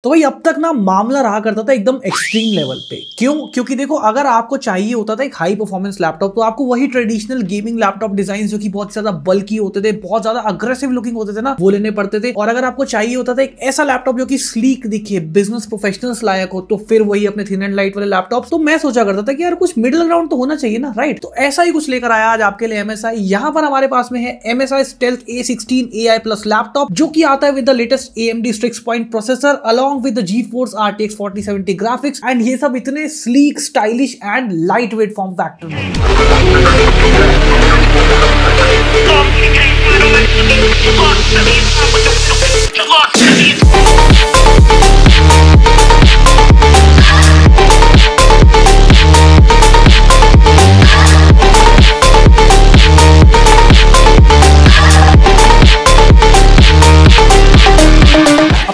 तो भाई अब तक ना मामला रहा करता था एकदम एक्सट्रीम लेवल पे। क्यों? क्योंकि देखो, अगर आपको चाहिए होता था एक हाई परफॉर्मेंस लैपटॉप तो आपको वही ट्रेडिशनल गेमिंग लैपटॉप डिजाइन जो कि बहुत ज्यादा बल्की होते थे, बहुत ज्यादा अग्रेसिव लुकिंग होते थे ना, वो लेने पड़ते थे। और अगर आपको चाहिए होता था एक ऐसा लैपटॉप जो कि स्लीक दिखे, बिजनेस प्रोफेशनल्स लायक हो, तो फिर वही अपने थिन एंड लाइट वाले लैपटॉप। तो मैं सोचा करता था कि यार कुछ मिडिल ग्राउंड तो होना चाहिए ना, राइट? तो ऐसा ही कुछ लेकर आया आज आपके लिए MSI। यहाँ पर हमारे पास में है MSI Stealth A16 AI Plus laptop, जो कि आता है with the latest AMD Strix Point processor along with the GeForce RTX 4070 graphics, and ये सब इतने sleek, stylish and light weight form factor में।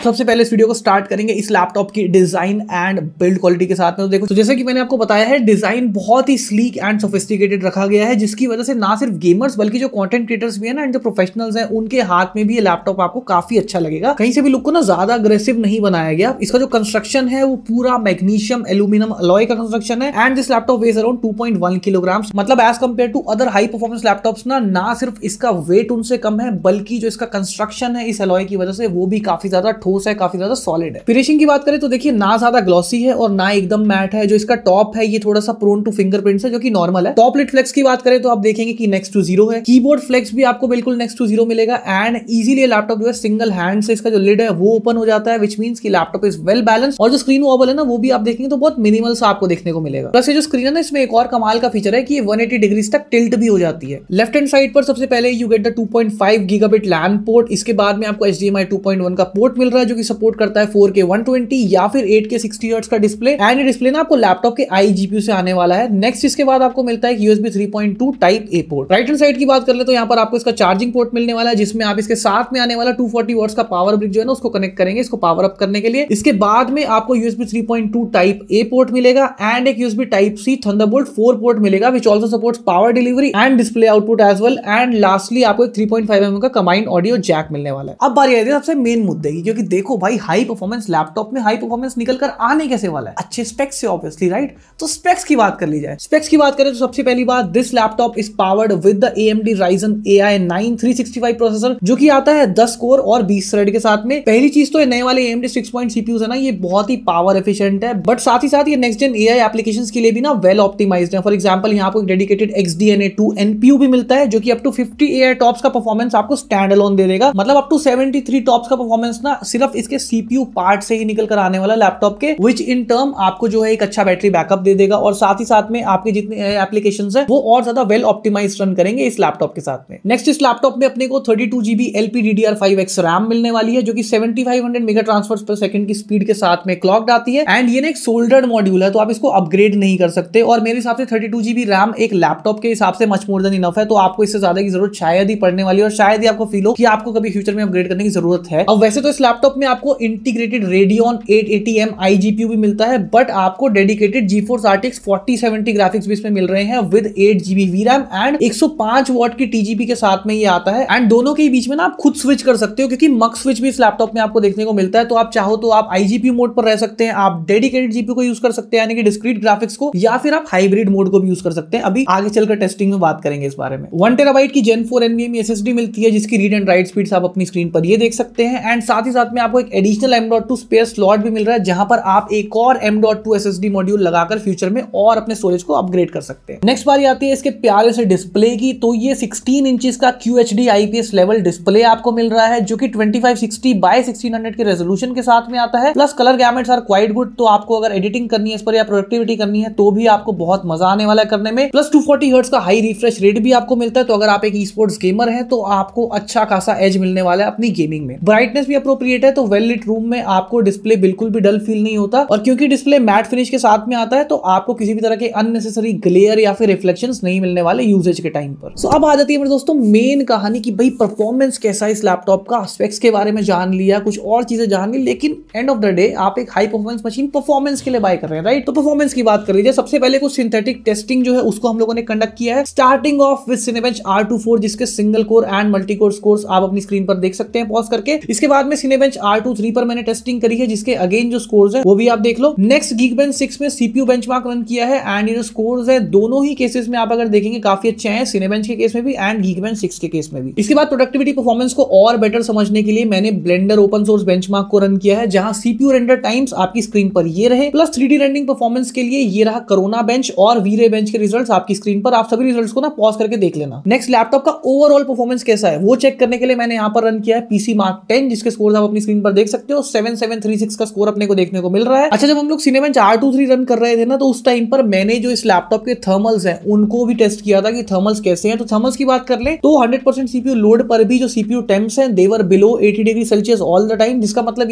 सबसे पहले इस वीडियो को स्टार्ट करेंगे इस लैपटॉप की डिजाइन एंड बिल्ड क्वालिटी के साथ में। तो देखो, तो जैसे कि मैंने आपको बताया है, डिजाइन बहुत ही स्लीक एंड सोफिस्टिकेटेड रखा गया है, जिसकी वजह से ना सिर्फ गेमर्स बल्कि जो कंटेंट क्रिएटर्स भी है ना, एंड जो प्रोफेशनल्स हैं, उनके हाथ में भी ये लैपटॉप आपको काफी अच्छा लगेगा। कहीं से भी लुक को ना ज्यादा अग्रेसिव नहीं बनाया गया। इसका जो कंस्ट्रक्शन है वो पूरा मैग्नीशियम एल्यूमिनियम अलॉय का कंस्ट्रक्शन है, and this laptop weighs around 2.1 kilogram. मतलब as compared to other high performance laptops ना सिर्फ इसका वेट उनसे कम है, बल्कि जो इसका कंस्ट्रक्शन है इस अलॉय की वजह से वो भी काफी ज्यादा ठोस है, काफी ज्यादा सॉलिड है। फिनिशिंग की बात करें तो देखिए, ना ज्यादा ग्लॉसी है और ना एकदम मैट है। जो इसका टॉप है ये थोड़ा सा प्रोन टू फिंगरप्रिंट्स है, जो कि नॉर्मल है। टॉप लिड फ्लेक्स की बात करें तो आप देखेंगे कि नेक्स्ट टू जीरो है। कीबोर्ड फ्लेक्स भी आपको बिल्कुल नेक्स्ट टू जीरो मिलेगा, एंड इजीली लैपटॉप जो है सिंगल हैंड से इसका जो लिड है वो ओपन हो जाता है, विच मींस कि लैपटॉप इज वेल बैलेंस। और जो स्क्रीन वॉबल है ना, वो भी आप देखेंगे तो बहुत मिनिमल सा आपको देखने को मिलेगा। प्लस ये जो स्क्रीन है ना, इसमें एक और कमाल का फीचर है कि ये 180 डिग्रीज तक टिल्ट भी हो जाती है। लेफ्ट हैंड साइड पर सबसे पहले you get the 2.5 gigabit LAN port. इसके बाद में आपको HDMI 2.1 का पोर्ट मिल रहा है, जो कि सपोर्ट करता है 4K 120 या फिर 8K 60 हर्ट्ज का डिस्प्ले। एंड ये डिस्प्ले ना आपको लैपटॉप के iGPU से आने वाला है। नेक्स्ट इसके बाद आपको मिलता है USB 3.2 type A port. Right hand side की बात कर ले तो यहाँ पर आपको इसका चार्जिंग पोर्ट मिलने वाला है, जिसमें आप इसके साथ में आने वाला 240 वॉट्स का पावर ब्रिक जो है ना, उसको कनेक्ट करेंगे इसको पावर अप करने के लिए। इसके बाद में आपको USB 3.2 टाइप A पोर्ट मिलेगा, एंड एक USB type C Thunderbolt 4 port मिलेगा, which also supports power delivery and display output as well. And lastly आपको एक 3.5mm का कंबाइंड ऑडियो जैक मिलने वाला है। अब बारी आती है सबसे मेन मुद्दे की, क्योंकि देखो भाई, हाई परफॉर्मेंस लैपटॉप में हाई परफॉर्मेंस निकल कर आने कैसे वाला है? अच्छे स्पेक्स से ऑब्वियसली, राइट? तो स्पेक्स की बात कर ली जाए। स्पेक्स की बात करें तो सबसे पहली बात, this laptop is powered with the AMD Ryzen AI 9 365 processor, जो कि आता है 10 कोर और 20 थ्रेड के साथ में। पहली चीज तो ये नए वाले AMD Strix Point CPUs है ना, ये बहुत ही पावर एफिशिएंट है, बट साथ ही साथ ये नेक्स्ट जेन AI एप्लीकेशंस के लिए भी ना वेल ऑप्टिमाइज्ड है। फॉर एग्जांपल, यहाँ आपको एक डेडिकेटेड XDNA2 NPU भी मिलता है, जो कि अप टू 50 AI टॉप्स का परफॉर्मेंस आपको स्टैंड अलोन दे देगा। मतलब अप टू 73 टॉप्स का परफॉर्मेंस ना सिर्फ इसके CPU पार्ट से ही निकल कर आने वाला लैपटॉप के, विच इन टर्म आपको जो है एक अच्छा बैटरी बैकअप दे देगा, और साथ ही साथ में आपके जितने एप्लीकेशंस हैं वो और ज्यादा वेल ऑप्टिमाइज्ड रन करेंगे इस लैपटॉप के साथ में। नेक्स्ट, इस लैपटॉप में अपने को 32GB LPDDR5X रैम मिलने वाली है, जो कि 7500 मेगा ट्रांसफर्स पर सेकंड की स्पीड के साथ में क्लॉक्ड आती है। एंड ये ना एक सोल्डर्ड मॉड्यूल है, तो आप इसको अपग्रेड नहीं कर सकते, और मेरे हिसाब से 32GB रैम एक लैपटॉप के हिसाब से मच मोर देन इनफ है। तो आपको इससे ज्यादा की जरूरत शायद ही पड़ने वाली है, और शायद ही आपको फील हो कि आपको कभी फ्यूचर में अपग्रेड करने की जरूरत है। अब वैसे तो इस लैपटॉप में आपको इंटीग्रेटेड Radeon 880M iGPU भी मिलता है, बट आपको डेडिकेटेड GeForce RTX 4070 ग्राफिक्स भी इसमें मिल रहे हैं with 8GB VRAM and 105 what की TGP के साथ में ये आता है। एंड दोनों के बीच में ना आप खुद स्विच कर सकते हो, क्योंकि मक स्विच भी इस लैपटॉप में आपको देखने को मिलता है। तो आप चाहो तो आप iGPU मोड पर रह सकते हैं, आप डेडिकेटेड GPU को यूज कर सकते हैं यानी कि डिस्क्रीट ग्राफिक्स को, या फिर आप हाइब्रिड मोड को भी यूज कर सकते हैं। अभी आगे चलकर टेस्टिंग में बात करेंगे इस बारे में। 1 TB की Gen 4 NVMe SSD मिलती है, जिसकी रीड एंड राइट स्पीड आप अपनी स्क्रीन पर ये देख सकते हैं। एंड साथ ही साथ में आपको एक एडिशनल M.2 स्पेयर स्लॉट भी मिल रहा है, जहां पर आप एक और M.2 SSD मॉड्यूल लगाकर फ्यूचर में और अपने स्टोरेज को अपग्रेड कर सकते हैं। नेक्स्ट बारी आती है इसके प्यारे से डिस्प्ले की। तो ये 16 इंचेस का QHD IPS लेवल डिस्प्ले आपको मिल रहा है, जो कि 2560 बाय 1600 के रेजोल्यूशन के साथ में आता है। Plus colour gamuts are quite good, तो आपको अगर एडिटिंग करनी है इस पर या प्रोडक्टिविटी करनी है तो भी आपको बहुत मजा आने वाला है करने में। प्लस 240 हर्ट्ज का हाई रिफ्रेश रेट भी आपको मिलता है, तो अगर आप एक ई-स्पोर्ट्स गेमर हैं तो आपको अच्छा खासा एज मिलने वाला है अपनी गेमिंग में। ब्राइटनेस भी अप्रोप्रिएट है, तो वेल लिट रूम में आपको डिस्प्ले बिल्कुल भी डल फील नहीं होता, और क्योंकि डिस्प्ले मैट फिनिश के साथ में आता है तो आपको किसी भी तरह के अननेसेसरी ग्लेयर या फिर रिफ्लेक्शंस नहीं मिलने वाले यूजेज के टाइम पर। सो अब आ जाती है मेरे दोस्तों मेन कहानी की भाई परफॉर्मेंस कैसा है इस लैपटॉप का। स्पेक्स के बारे में जान लिया, कुछ और चीजें जान ली, लेकिन एंड ऑफ द डे आप एक हाई परफॉर्मेंस मशीन परफॉर्मेंस के लिए बाय कर रहे हैं, राइट? तो परफॉर्मेंस की बात कर लीजिए। सबसे पहले कुछ सिंथेटिक टेस्टिंग जो है उसको हम लोगों ने कंडक्ट किया है, starting of with Cinebench R24, जिसके single core and multi core scores आप अपनी स्क्रीन पर देख सकते हैं पॉज करके। इसके बाद में Cinebench Cinebench R23 पर मैंने टेस्टिंग करी है, जिसके अगेन जो स्कोर्स है वो भी आप देख लो। नेक्स्ट Geekbench 6 में CPU बेंचमार्क रन किया है एंड ये जो स्कोर्स है दोनों ही केसेस में आप अगर देखेंगे काफी अच्छे हैं, Cinebench के केस में भी एंड Geekbench 6 के केस में भी। इसके बाद प्रोडक्टिविटी परफॉर्मेंस को और बेटर समझने के लिए मैंने ब्लेंडर ओपन सोर्स बेंचमार्क को रन किया है, जहां CPU रेंडर टाइम्स आपकी स्क्रीन पर ये रहे, प्लस 3D रेंडरिंग परफॉर्मेंस के लिए ये रहा कोरोना बेंच और V-Ray बेंच के रिजल्ट्स आपकी स्क्रीन पर। आप सभी रिजल्ट्स को ना पॉज करके देख लेना। नेक्स्ट लैपटॉप का ओवरऑल परफॉर्मेंस कैसा है वो चेक करने के लिए मैंने यहां पर रन किया है PC Mark 10, जिसके स्कोर आप अपनी स्क्रीन पर देख सकते हो। 7736 का स्कोर अपने को देखने को मिल रहा है। अच्छा, जब हम लोग Cinebench R23 रन कर रहे थे ना, तो उस टाइम पर मैंने जो इस लैपटॉप के थर्मल्स हैं उनको भी टेस्ट किया था कि थर्मल्स कैसे हैं। तो थर्मल्स की बात कर ले तो 100% CPU लोड पर भी जो CPU temps हैं they were below 80 degree Celsius all the time, जिसका मतलब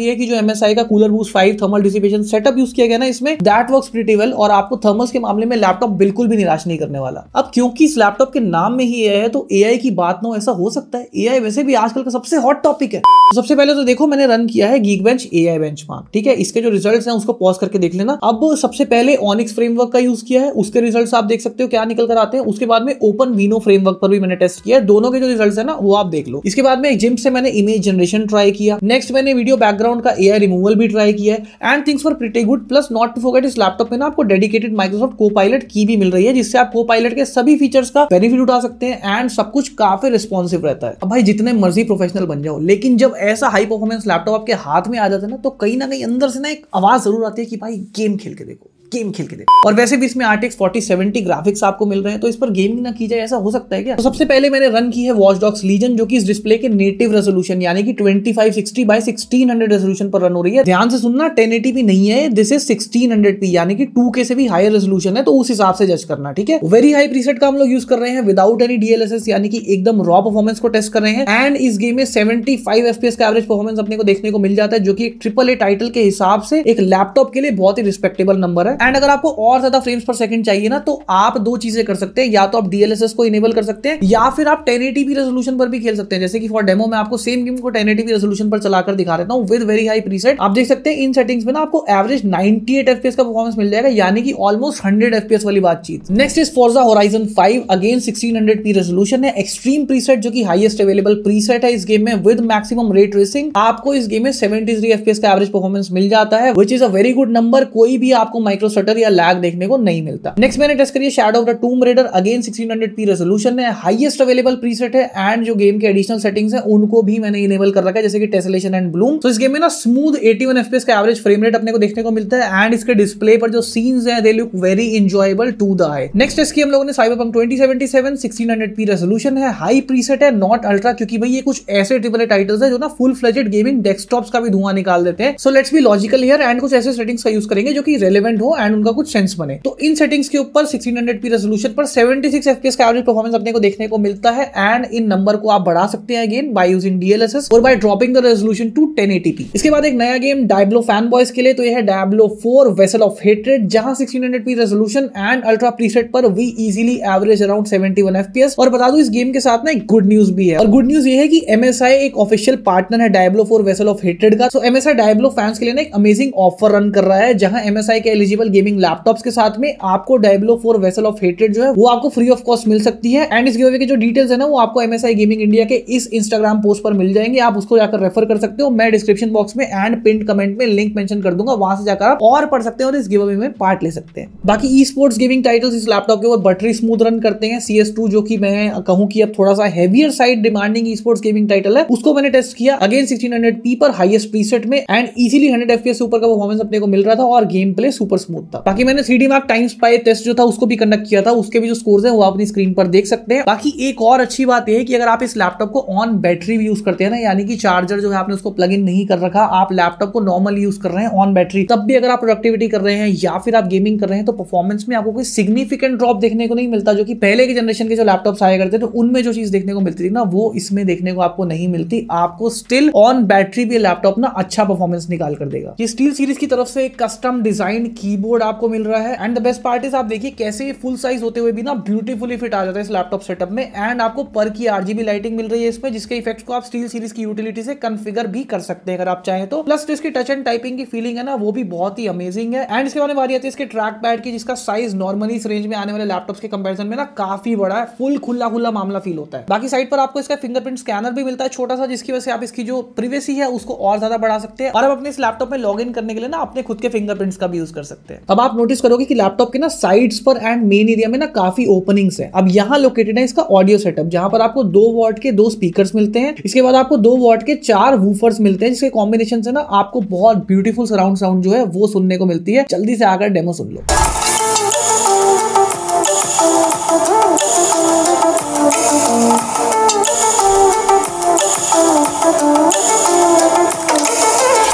ये है कि जो MSI का cooler boost 5 thermal dissipation setup use किया गया ना इसमें, दैट वर्क्स प्रीटी वेल और आपको थर्मल्स के मामले में लैपटॉप बिल्कुल भी निराश नहीं करने वाला। अब क्योंकि इस लैपटॉप के नाम में ही AI है तो AI की बात ना ऐसा हो सकता है। AI वैसे भी आजकल का सबसे हॉट टॉपिक है। तो सबसे पहले तो देखो मैंने रन किया है Geekbench AI बेंचमार्क, ठीक है। इसके जो रिजल्ट्स हैं उसको पॉज करके देख लेना। अब सबसे पहले Onyx फ्रेमवर्क का यूज किया है, उसके रिजल्ट्स आप देख सकते हो क्या निकल कर आते हैं। उसके बाद में OpenVINO फ्रेमवर्क पर भी मैंने टेस्ट किया है, दोनों के जो रिजल्ट्स है ना वो आप देख लो। इसके बाद में GIMP से मैंने इमेज जनरेशन ट्राई किया। नेक्स्ट मैंने वीडियो बैकग्राउंड का AI रिमूवल भी ट्राई किया है and things were pretty good. Plus not to forget इस लैपटॉप में ना आपको डेडिकेटेड माइक्रोसॉफ्ट कोपायलट की भी मिल रही है, जिससे आप कोपायलट के सभी फीचर्स का बेनिफिट उठा सकते हैं एंड सब कुछ काफी रिस्पॉन्सिव रहता है। अब भाई जितने मर्जी प्रोफेशनल बन जाओ, लेकिन जब ऐसा हाई परफॉर्मेंस लैपटॉप आपके हाथ में आ जाता है ना, तो कहीं ना कहीं अंदर से ना एक आवाज जरूर आती है कि भाई गेम खेल के देखो, गेम खेल के देखो। और वैसे भी इसमें RTX 4070 ग्राफिक्स आपको मिल रहे हैं, तो इस पर गेमिंग ना की जाए ऐसा हो सकता है क्या? तो सबसे पहले मैंने रन की है Watch Dogs Legion, जो कि इस डिस्प्ले के नेटिव रेजोल्यूशन यानी कि 2560 by 1600 रेजोल्यूशन पर रन हो रही है। ध्यान से सुनना, 1080p नहीं है, दिस इज 1600p यानी कि 2K से भी हायर रेजोल्यूशन है, तो उस हिसाब से जज करना, ठीक है। वेरी हाई प्रीसेट का हम लोग यूज कर रहे हैं विदाउट एनी DLSS, यानी कि एकदम रॉ परफॉर्मेंस को टेस्ट कर रहे हैं एंड इस गेम में 75 FPS का एवरेज परफॉर्मेंस अपने को देखने को मिल जाता है, जो कि एक AAA टाइटल के हिसाब से एक लैपटॉप के लिए बहुत ही रिस्पेक्टेबल नंबर है। एंड अगर आपको और ज्यादा फ्रेम्स पर सेकंड चाहिए ना, तो आप दो चीजें कर सकते हैं, या तो आप DLSS को इनेबल कर सकते हैं या फिर आप 1080p रेजोल्यूशन पर भी खेल सकते हैं। जैसे कि फॉर डेमो मैं आपको सेम गेम को 1080p रेजोल्यूशन पर चलाकर दिखा देता हूं विद वेरी हाई प्रीसेट। आप देख सकते हैं इन सेटिंग्स में ना आपको एवरेज 98 FPS का परफॉर्मेंस मिल जाएगा, यानी कि ऑलमोस्ट 100 FPS वाली बातचीत। Next is Forza Horizon 5, again 1600p resolution है, एक्सट्रीम प्रीसेट जो कि हाईएस्ट अवेलेबल प्रीसेट है इस गेम में विद मैक्सिमम रे ट्रेसिंग। आपको इस गेम में 73 FPS का एवरेज परफॉर्मेंस मिल जाता है, which is a very good number. कोई भी आपको माइक्रो शटर या लैग देखने को नहीं मिलता। नेक्स्ट मैंने टेस्ट करी shadow of the टूम raider, again 1600p resolution है, हाईएस्ट अवेलेबल प्रीसेट है एंड जो गेम के एडिशनल सेटिंग्स है उनको भी मैंने इनेबल कर रखा है, जैसे कि टेसलेशन एंड ब्लूम। तो इस गेम में ना स्मूथ 81 FPS का एवरेज फ्रेम रेट अपने को देखने को मिलता है एंड इसके डिस्प्ले पर जो सीन्स हैं they look very enjoyable to the eye. Next test की हम लोगों ने Cyberpunk 2077, 1600p रेजोल्यूशन है, हाई प्रीसेट है, नॉट अल्ट्रा, क्योंकि भाई ये कुछ ऐसे AAA टाइटल्स है जो ना फुल फ्लेजेड गेमिंग डेस्कटॉप्स का भी धुआं निकाल देते हैं। So let's be logical here and कुछ ऐसे सेटिंग्स का यूज करेंगे जो कि रेलेवेंट हो एंड उनका कुछ सेंस बने। तो इन सेटिंग्स के ऊपर 1600p रेजोल्यूशन पर 76 FPS का एवरेज परफॉर्मेंस अपने को देखने को मिलता है एंड इन नंबर को आप बढ़ा सकते हैं अगेन बाय यूजिंग DLSS और by dropping the resolution to 1080p। इसके बाद एक नया गेम Diablo फैनबॉयज के लिए, तो यह है Diablo 4 Vessel of Hatred, जहां 1600p resolution and ultra preset पर we easily average around 71 FPS। और बता दूं इस गेम के साथ ना एक गुड न्यूज भी है, और गुड न्यूज ये है कि MSI एक ऑफिशियल पार्टनर है Diablo 4 Vessel of Hatred का। तो MSI Diablo फैंस के लिए ना एक अमेजिंग ऑफर रन कर रहा है, जहां MSI के एलिजिबल गेमिंग लैपटॉप्स के साथ में आपको Diablo 4 Vessel of Hatred जो है वो आपको फ्री ऑफ कॉस्ट मिल सकती है एंड इस गिवअवे के जो डिटेल्स है ना वो आपको MSI गेमिंग इंडिया के इस इंस्टाग्राम पोस्ट पर मिल जाएंगे, आप उसको जाकर रेफर कर सकते हो। मैं डिस्क्रिप्शन बॉक्स में एंड पिन कमेंट में लिंक मेंशन कर दूंगा, वहां से जाकर आप और पढ़ सकते हैं और इस गिवअवे में पार्ट ले सकते हैं। बाकी ई स्पोर्ट्स गेमिंग टाइटल्स इस लैपटॉप के ऊपर बटरी स्मूथ रन करते हैं। CS2 जो कि मैं कहूं कि अब थोड़ा सा heavier side demanding e sports gaming title है, उसको मैंने टेस्ट किया अगेन 1600p पर हाईएस्ट प्रीसेट में एंड इजीली 100 FPS से ऊपर का परफॉर्मेंस अपने को मिल रहा था और गेम प्ले सुपर स्मूथ था। बाकी मैंने 3D Mark time spy test जो था उसको भी कंडक्ट किया था, उसके भी जो स्कोर्स हैं वो अपनी स्क्रीन पर देख सकते हैं। बाकी एक और अच्छी बात यह है कि अगर आप इस लैपटॉप को ऑन बैटरी भी यूज करते हैं ना, यानी कि चार्जर जो है आपने उसको प्लग इन नहीं कर रखा, आप लैपटॉप को नॉर्मल यूज कर रहे हैं ऑन बैटरी, तब भी अगर आप प्रोडक्टिविटी कर रहे हैं या फिर आप गेमिंग कर रहे हैं, तो परफॉर्मेंस में आपको कोई सिग्निफिकेंट ड्रॉप देखने को नहीं मिलता, जो कि पहले की जनरेशन के जो लैपटॉप्स आया करते थे उनमें जो चीज देखने को मिलती थी ना वो इसमें देखने को आपको नहीं मिलती। आपको स्टिल ऑन बैटरी भी लैपटॉप ना अच्छा परफॉर्मेंस निकाल कर देगा। ये स्टील सीरीज की तरफ से एक कस्टम डिजाइन कीबोर्ड कीबोर्ड आपको मिल रहा है and the best part is आप देखिए कैसे फुल साइज होते हुए भी ना ब्यूटीफुली फिट आ जाता है इस लैपटॉप सेटअप में। एंड आपको पर की RGB लाइटिंग मिल रही है इसमें, जिसके इफेक्ट्स को आप स्टील सीरीज की यूटिलिटी से कॉन्फ़िगर भी कर सकते हैं अगर आप चाहें तो। प्लस इसकी टच एंड टाइपिंग की फीलिंग है ना वो भी बहुत ही अमेजिंग है। एंड इसके बाद बारी आती है इसके ट्रैक पैड की, जिसका साइज नॉर्मली इस रेंज में आने वाले लैपटॉप्स के कंपैरिजन में ना काफी बड़ा है, फुल खुला खुला मामला फील होता है। बाकी साइड पर आपको इसका फिंगरप्रिंट स्कैनर भी मिलता है छोटा सा, जिसकी वजह से आप इसकी जो प्रिवेसी है उसको और ज्यादा बढ़ा सकते हैं और आप अपने इस लैपटॉप में लॉग इन करने के लिए ना अपने खुद के फिंगरप्रिंट्स का भी यूज कर सकते हैं। अब आप नोटिस करोगे कि लैपटॉप के ना साइड्स पर एंड मेन एरिया में ना काफी ओपनिंग्स है। अब यहाँ लोकेटेड है इसका ऑडियो सेटअप, जहां पर आपको 2 वॉट के 2 स्पीकर्स मिलते हैं। इसके बाद आपको 2 वॉट के 4 वूफर्स मिलते हैं, जिसके कॉम्बिनेशन से ना आपको बहुत ब्यूटीफुल सराउंड साउंड जो है वो सुनने को मिलती है। जल्दी से आकर डेमो सुन लो।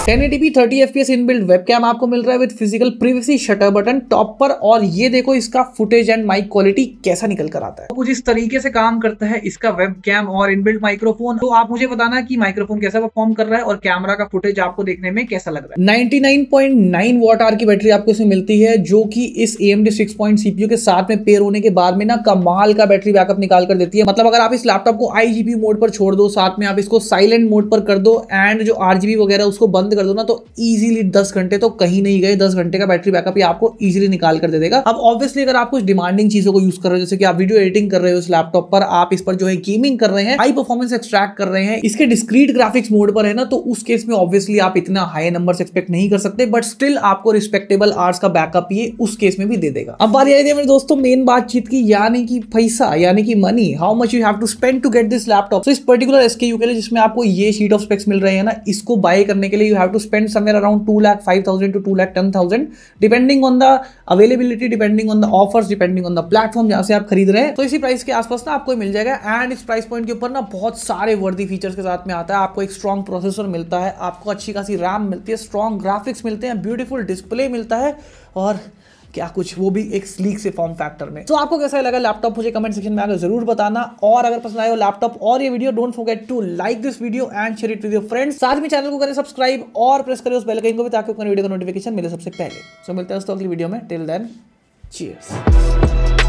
(1080p 30fps इनबिल्ट वेबकैम आपको मिल रहा है with physical privacy shutter button top पर। और ये देखो इसका फुटेज एंड माइक क्वालिटी कैसा निकल कर आता है। तो कुछ इस तरीके से काम करता है इसका वेबकैम और इनबिल्ट माइक्रोफोन। तो आप मुझे बताना कि माइक्रोफोन कैसा परफॉर्म कर रहा है और कैमरा का फुटेज आपको देखने में कैसा लग रहा है। 99.9 वॉट आवर की बैटरी आपको इसमें मिलती है, जो कि इस AMD 6 पॉइंट CPU के साथ में पेयर होने के बाद में ना कमाल का बैटरी बैकअप निकाल कर देती है। मतलब अगर आप इस लैपटॉप को IGP मोड पर छोड़ दो, साथ में आप इसको साइलेंट मोड पर कर दो एंड जो RGB वगैरह उसको बंद कर दो ना, तो इजीली 10 घंटे तो कहीं नहीं गए, 10 घंटे का बैटरी बैकअप ये आपको इजीली निकाल कर दे देगा। अब ऑब्वियसली अगर आप कुछ डिमांडिंग चीजों को यूज कर रहे हो, जैसे कि आप वीडियो एडिटिंग कर रहे हो इस लैपटॉप पर, आप इस पर जो है गेमिंग कर रहे हैं, हाई परफॉर्मेंस एक्सट्रैक्ट कर रहे हैं, इसके डिस्क्रीट ग्राफिक्स मोड पर है ना, तो उस केस में ऑब्वियसली आप इतना हाई नंबर्स एक्सपेक्ट नहीं कर सकते, बट स्टिल आपको रिस्पेक्टेबल आवर्स का बैकअप ये उस केस में भी दे देगा। अब बारी आई है मेरे दोस्तों मेन बातचीत की, यानी कि पैसा, यानी कि money, how much you have to spend to get this laptop. तो इस पर्टिकुलर SKU के लिए जिसमें आपको ये शीट ऑफ स्पेक्स मिल रहे हैं ना, इसको बाय करने के लिए you have to spend somewhere around 2,05,000 to 2,10,000 depending on the availability, depending on the offers, depending on the platform जहां से आप खरीद रहे हैं। तो इसी प्राइस के आसपास ना आपको मिल जाएगा। एंड इस प्राइस पॉइंट के ऊपर ना बहुत सारे वर्दी फीचर्स के साथ में आता है। आपको एक स्ट्रॉन्ग प्रोसेसर मिलता है, आपको अच्छी खासी रैम मिलती है, स्ट्रॉन्ग ग्राफिक्स मिलते हैं, ब्यूटीफुल डिस्प्ले मिलता है और क्या कुछ, वो भी एक स्लीक से फॉर्म फैक्टर में। तो आपको कैसा लगा लैपटॉप मुझे कमेंट सेक्शन में आकर जरूर बताना। और अगर पसंद आए हो लैपटॉप और ये video, don't forget to like this video and share it with your friends. साथ में चैनल को करें सब्सक्राइब और प्रेस करें उस बेल आइकन को भी, ताकि वीडियो का नोटिफिकेशन मिले सबसे पहले। सो मिलते हैं अगली वीडियो में। Till then cheers.